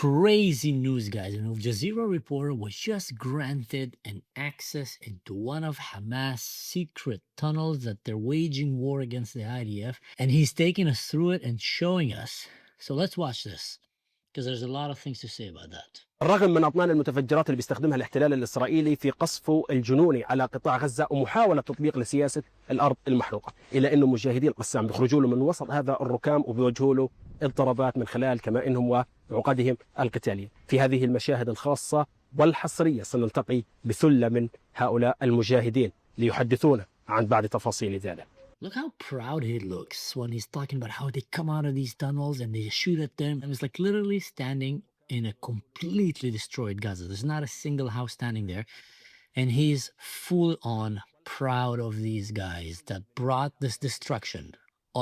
crazy news, guys. And a Jazeera reporter was just granted an access into one of Hamas' secret tunnels that they're waging war against the IDF. And he's taking us through it and showing us. So let's watch this, because there's a lot of things to say about that. الرغم من أطنان المتفجرات اللي بيستخدمها الاحتلال الإسرائيلي في قصفه الجنوني على قطاع غزة ومحاولة تطبيق لسياسة الأرض المحروقة، إلا أنه مجاهدي القسام بيخرجوا له من وسط هذا الركام وبيوجهوا له الضربات من خلال كمائنهم وعقدهم القتالية. في هذه المشاهد الخاصة والحصرية سنلتقي بثلة من هؤلاء المجاهدين ليحدثونا عن بعض تفاصيل ذلك. Look how proud he looks when he's talking about how they come out of these tunnels and they shoot at them. And it's like literally standing in a completely destroyed Gaza. There's not a single house standing there. And he's full on proud of these guys that brought this destruction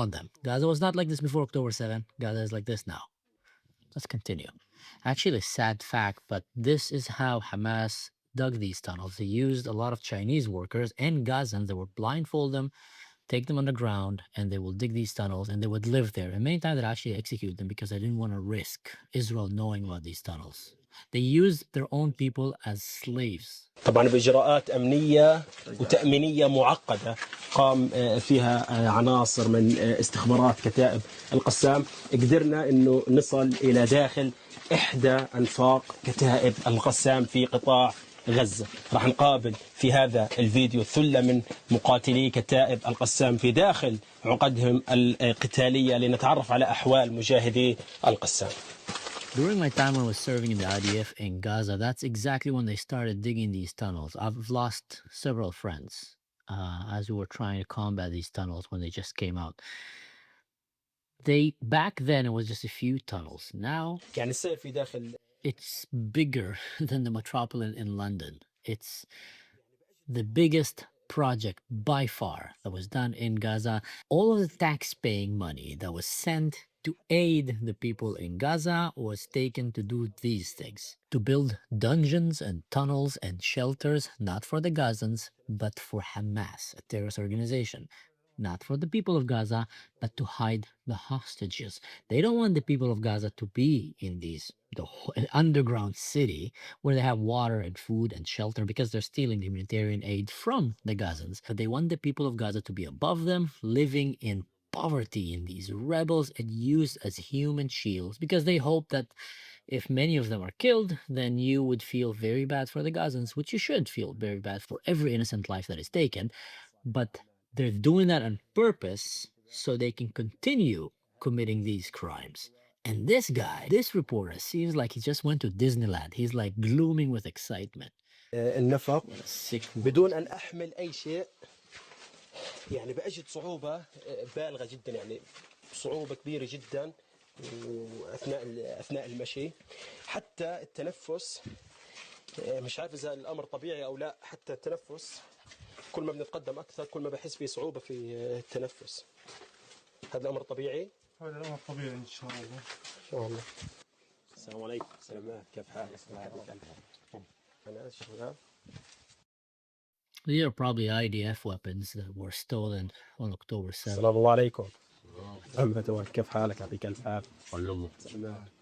on them. Gaza was not like this before October 7. Gaza is like this now. Let's continue. Actually, a sad fact, but this is how Hamas dug these tunnels. They used a lot of Chinese workers and Gazans that would blindfold them, take them underground, and they will dig these tunnels and they would live there. And many times they actually execute them because they didn't want to risk Israel knowing about these tunnels. They used their own people as slaves. طبعا بإجراءات أمنية وتأمينية معقدة قام فيها عناصر من استخبارات كتائب القسام، قدرنا أنه نصل إلى داخل إحدى أنفاق كتائب القسام في قطاع غزة. راح نقابل في هذا الفيديو ثلة من مقاتلي كتائب القسام في داخل عقدهم القتالية لنتعرف على أحوال مجاهدي القسام. During my time when I was serving in the IDF in Gaza, that's exactly when they started digging these tunnels. I've lost several friends as we were trying to combat these tunnels when they just came out. Back then, it was just a few tunnels. Now, يعني السير في داخل it's bigger than the Metropolitan in London. It's the biggest project by far that was done in Gaza. All of the tax-paying money that was sent to aid the people in Gaza was taken to do these things, to build dungeons and tunnels and shelters, not for the Gazans, but for Hamas, a terrorist organization. Not for the people of Gaza, but to hide the hostages. They don't want the people of Gaza to be in the underground city where they have water and food and shelter because they're stealing the humanitarian aid from the Gazans. But they want the people of Gaza to be above them, living in poverty in these rebels and used as human shields because they hope that if many of them are killed, then you would feel very bad for the Gazans, which you should feel very bad for every innocent life that is taken. But they're doing that on purpose so they can continue committing these crimes. And this guy, this reporter, seems like he just went to Disneyland. He's like glooming with excitement. النفق بدون أن أحمل أي شيء، يعني بأجد صعوبة بالغة جدا، يعني صعوبة كبيرة جدا أثناء المشي، حتى التنفس مش عارف إذا الأمر طبيعي أو لا. حتى التنفس كل ما بنتقدم أكثر كل ما بحس في صعوبة في التنفس. هذا الأمر طبيعي؟ هذا الأمر طبيعي إن شاء الله. إن شاء الله. السلام عليكم. سلام، كيف حالك؟ أنا شغال. These are probably IDF weapons that were stolen on October 7th. السلام الله عليكم. كيف حالك؟ يعطيك ألف عافية.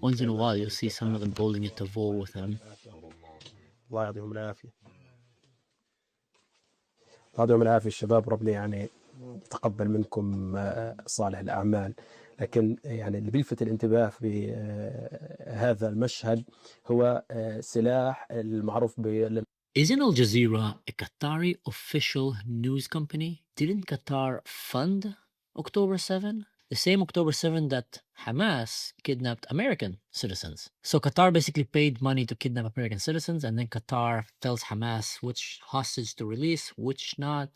Once in a while, you'll see some of them holding a tavor with them. الله يعطيهم العافية. يعطيهم العافية الشباب، ربنا يعني يتقبل منكم صالح الأعمال. لكن يعني اللي بيلفت الانتباه في هذا المشهد هو سلاح المعروف Isn't Al Jazeera a Qatari official news company? Didn't Qatar fund October 7? The same October 7 that Hamas kidnapped American citizens. So Qatar basically paid money to kidnap American citizens, and then Qatar tells Hamas which hostage to release, which not.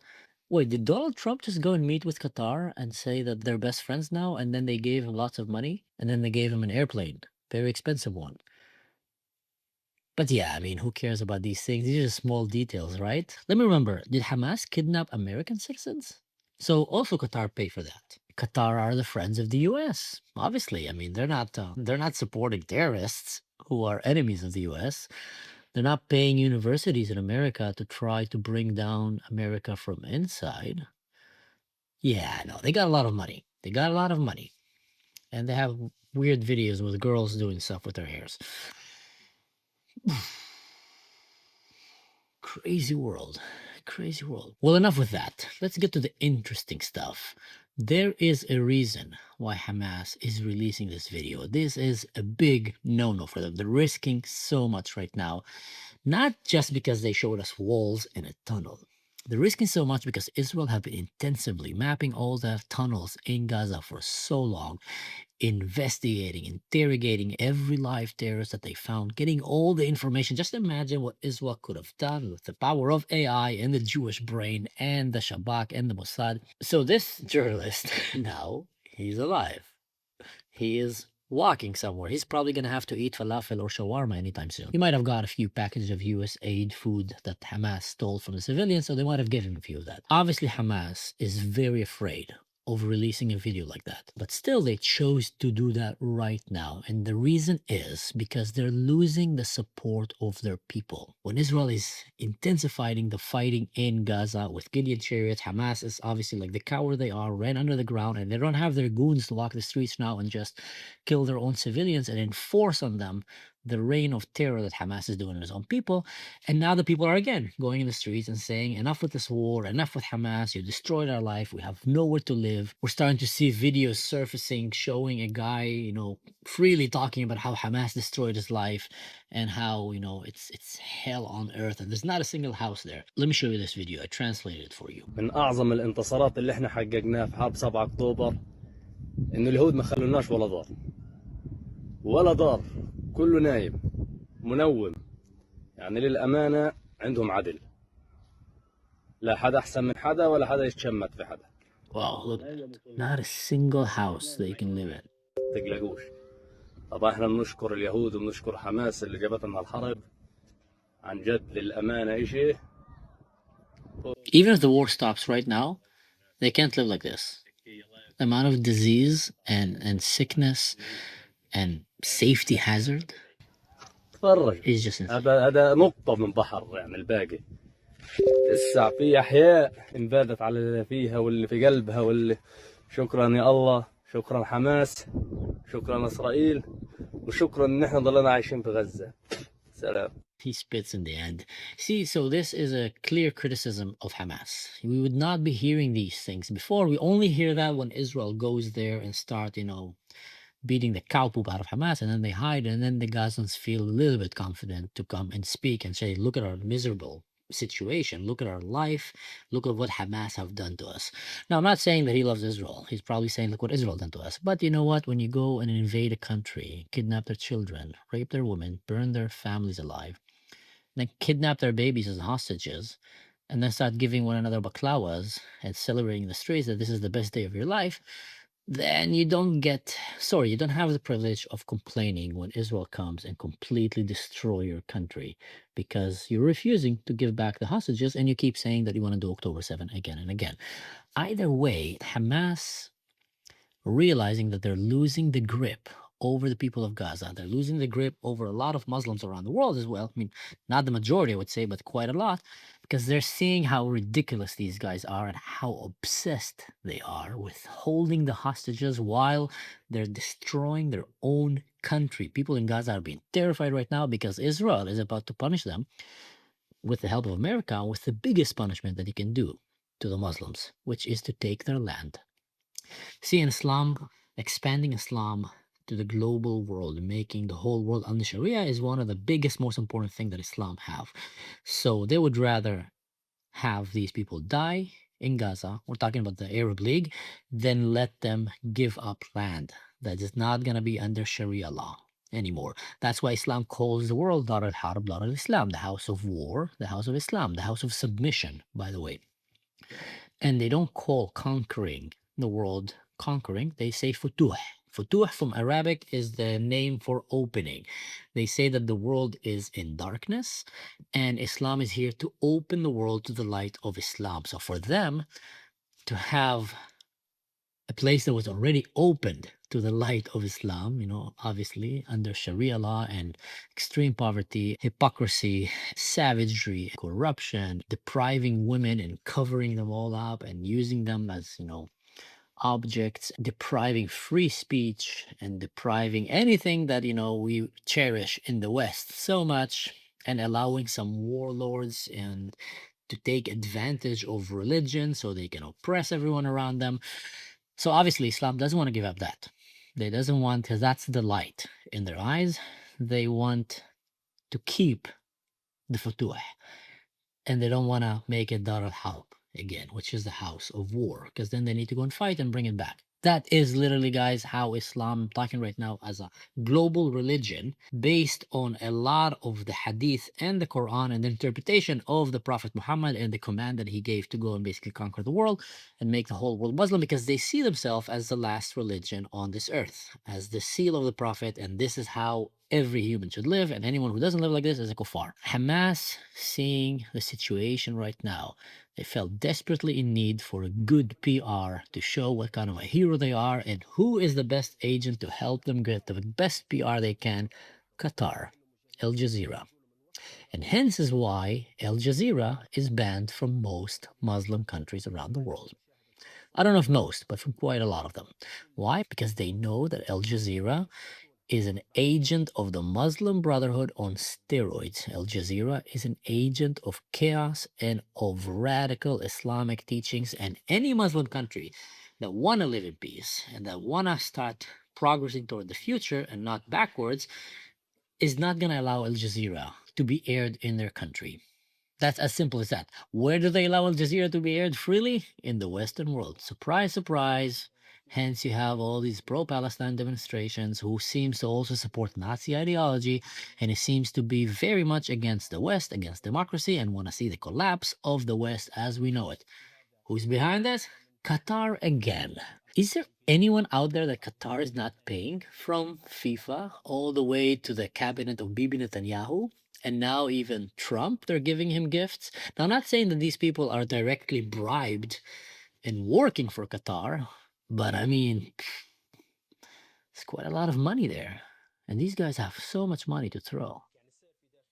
Wait, did Donald Trump just go and meet with Qatar and say that they're best friends now, and then they gave him lots of money, and then they gave him an airplane, very expensive one? But yeah, I mean, who cares about these things? These are small details, right? Let me remember, did Hamas kidnap American citizens? So also Qatar paid for that. Qatar are the friends of the US. Obviously, I mean, they're not supporting terrorists who are enemies of the US. They're not paying universities in America to try to bring down America from inside. Yeah, no, they got a lot of money. They got a lot of money. And they have weird videos with girls doing stuff with their hairs. Crazy world. Crazy world. Well, enough with that. Let's get to the interesting stuff. There is a reason why Hamas is releasing this video. This is a big no-no for them. They're risking so much right now, not just because they showed us walls and a tunnel. They're risking so much because Israel have been intensively mapping all the tunnels in Gaza for so long, investigating, interrogating every live terrorist that they found, getting all the information. Just imagine what Israel could have done with the power of AI and the Jewish brain and the Shabak and the Mossad. So this journalist now, he's alive. He is walking somewhere. He's probably going to have to eat falafel or shawarma anytime soon. He might have got a few packages of US aid food that Hamas stole from the civilians, so they might have given him a few of that. Obviously, Hamas is very afraid of releasing a video like that. But still, they chose to do that right now. And the reason is because they're losing the support of their people. When Israel is intensifying the fighting in Gaza with Gideon chariots, Hamas is obviously like the coward they are, ran under the ground, and they don't have their goons to walk the streets now and just kill their own civilians and enforce on them the reign of terror that Hamas is doing to its own people. And now the people are again going in the streets and saying, enough with this war, enough with Hamas, you destroyed our life, we have nowhere to live. We're starting to see videos surfacing showing a guy, freely talking about how Hamas destroyed his life and how, it's hell on earth and there's not a single house there. Let me show you this video. I translated it for you. من أعظم الانتصارات اللي احنا حققناها في حرب 7 أكتوبر إنه اليهود ما خلوناش ولا دار كله نايم منوم يعني للأمانة عندهم عدل لا حدا أحسن من حدا ولا حدا يتشمت في حدا. Wow, look, not a single house that you can live in. تقلقوش. طبعا احنا بنشكر اليهود وبنشكر حماس اللي جابت لنا الحرب عن جد للأمانة إشي. Even if the war stops right now, they can't live like this. The amount of disease and sickness and safety hazard تفرج is just insane. هذا نقطة من بحر يعني الباقي. لسه في أحياء انبادت على اللي فيها واللي في قلبها واللي شكرا يا الله شكرا حماس شكرا إسرائيل وشكرا إن إحنا ضلنا عايشين في غزة. سلام. He spits in the end. See, so this is a clear criticism of Hamas. We would not be hearing these things before. We only hear that when Israel goes there and start, beating the cow poop out of Hamas, and then they hide, and then the Gazans feel a little bit confident to come and speak and say, look at our miserable situation, look at our life, look at what Hamas have done to us. Now, I'm not saying that he loves Israel. He's probably saying, look what Israel done to us. But you know what? When you go and invade a country, kidnap their children, rape their women, burn their families alive, then kidnap their babies as hostages, and then start giving one another baklawas and celebrating in the streets that this is the best day of your life, then you don't have the privilege of complaining when Israel comes and completely destroy your country because you're refusing to give back the hostages and you keep saying that you want to do October 7 again and again. Either way, Hamas, realizing that they're losing the grip over the people of Gaza, they're losing the grip over a lot of Muslims around the world as well. I mean, not the majority, I would say, but quite a lot, because they're seeing how ridiculous these guys are and how obsessed they are with holding the hostages while they're destroying their own country. People in Gaza are being terrified right now because Israel is about to punish them with the help of America with the biggest punishment that he can do to the Muslims, which is to take their land. See, in Islam, expanding Islam to the global world, making the whole world under Sharia is one of the biggest, most important things that Islam have. So they would rather have these people die in Gaza, we're talking about the Arab League, than let them give up land that is not going to be under Sharia law anymore. That's why Islam calls the world Dar al-Harb, Dar al-Islam, the house of war, the house of Islam, the house of submission, by the way. And they don't call conquering the world conquering, they say futuh. Futuh from Arabic is the name for opening. They say that the world is in darkness and Islam is here to open the world to the light of Islam. So for them to have a place that was already opened to the light of Islam, obviously under Sharia law and extreme poverty, hypocrisy, savagery, corruption, depriving women and covering them all up and using them as, objects, depriving free speech and depriving anything that, we cherish in the West so much, and allowing some warlords and to take advantage of religion so they can oppress everyone around them. So obviously Islam doesn't want to give up that. They doesn't want, because that's the light in their eyes. They want to keep the futuh, and they don't want to make it Dar al-Harb again, which is the house of war, because then they need to go and fight and bring it back. That is literally, guys, how Islam, I'm talking right now as a global religion based on a lot of the hadith and the Quran and the interpretation of the Prophet Muhammad and the command that he gave to go and basically conquer the world and make the whole world Muslim, because they see themselves as the last religion on this earth, as the seal of the Prophet, and this is how every human should live, and anyone who doesn't live like this is a kuffar. Hamas, seeing the situation right now, they felt desperately in need for a good PR to show what kind of a hero they are and who is the best agent to help them get the best PR they can. Qatar, Al Jazeera. And hence is why Al Jazeera is banned from most Muslim countries around the world. I don't know if most, but from quite a lot of them. Why? Because they know that Al Jazeera is an agent of the Muslim Brotherhood on steroids. Al Jazeera is an agent of chaos and of radical Islamic teachings, and any Muslim country that want to live in peace and that want to start progressing toward the future and not backwards is not going to allow Al Jazeera to be aired in their country. That's as simple as that. Where do they allow Al Jazeera to be aired freely? In the Western world. Surprise, surprise. Hence, you have all these pro-Palestine demonstrations who seems to also support Nazi ideology, and it seems to be very much against the West, against democracy, and want to see the collapse of the West as we know it. Who's behind this? Qatar again. Is there anyone out there that Qatar is not paying, from FIFA all the way to the cabinet of Bibi Netanyahu? And now even Trump, they're giving him gifts. Now, I'm not saying that these people are directly bribed and working for Qatar, but I mean, it's quite a lot of money there. And these guys have so much money to throw.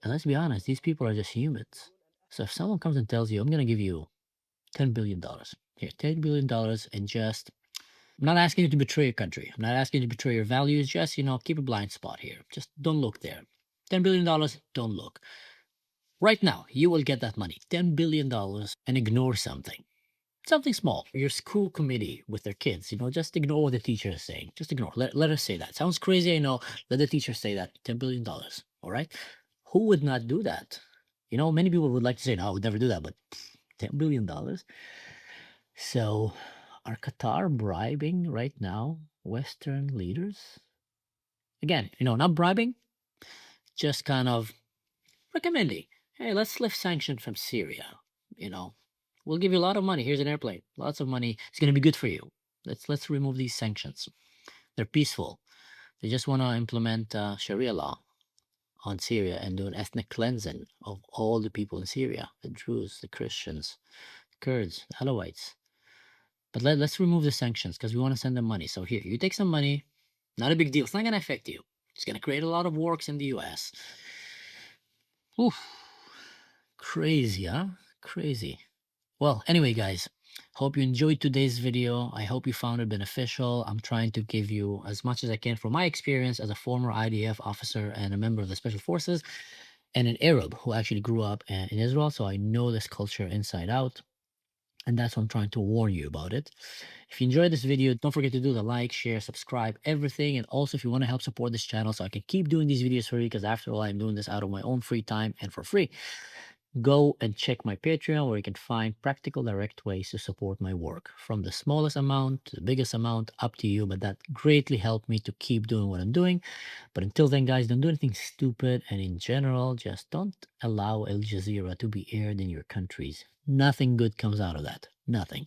And let's be honest, these people are just humans. So if someone comes and tells you, I'm going to give you $10 billion, here, $10 billion, and just, I'm not asking you to betray your country. I'm not asking you to betray your values. Just, keep a blind spot here. Just don't look there. $10 billion, don't look. Right now, you will get that money, $10 billion, and ignore something. Something small. Your school committee with their kids, just ignore what the teacher is saying. Just ignore. Let us say that. Sounds crazy, I know. Let the teacher say that. $10 billion. All right? Who would not do that? Many people would like to say, no, I would never do that, but $10 billion. So, are Qatar bribing right now Western leaders? Again, not bribing, just kind of recommending, hey, let's lift sanctions from Syria. We'll give you a lot of money. Here's an airplane, lots of money. It's going to be good for you. Let's remove these sanctions. They're peaceful. They just want to implement Sharia law on Syria and do an ethnic cleansing of all the people in Syria, the Druze, the Christians, Kurds, the Alawites. But let's remove the sanctions because we want to send them money. So here, you take some money. Not a big deal. It's not going to affect you. It's going to create a lot of works in the US. Oof. Crazy, huh? Crazy. Well, anyway, guys, hope you enjoyed today's video. I hope you found it beneficial. I'm trying to give you as much as I can from my experience as a former IDF officer and a member of the Special Forces and an Arab who actually grew up in Israel. So I know this culture inside out. And that's what I'm trying to warn you about it. If you enjoyed this video, don't forget to do the like, share, subscribe, everything. And also, if you want to help support this channel so I can keep doing these videos for you, because after all, I'm doing this out of my own free time and for free, go and check my Patreon where you can find practical, direct ways to support my work. From the smallest amount to the biggest amount, up to you. But that greatly helped me to keep doing what I'm doing. But until then, guys, don't do anything stupid. And in general, just don't allow Al Jazeera to be aired in your countries. Nothing good comes out of that. Nothing.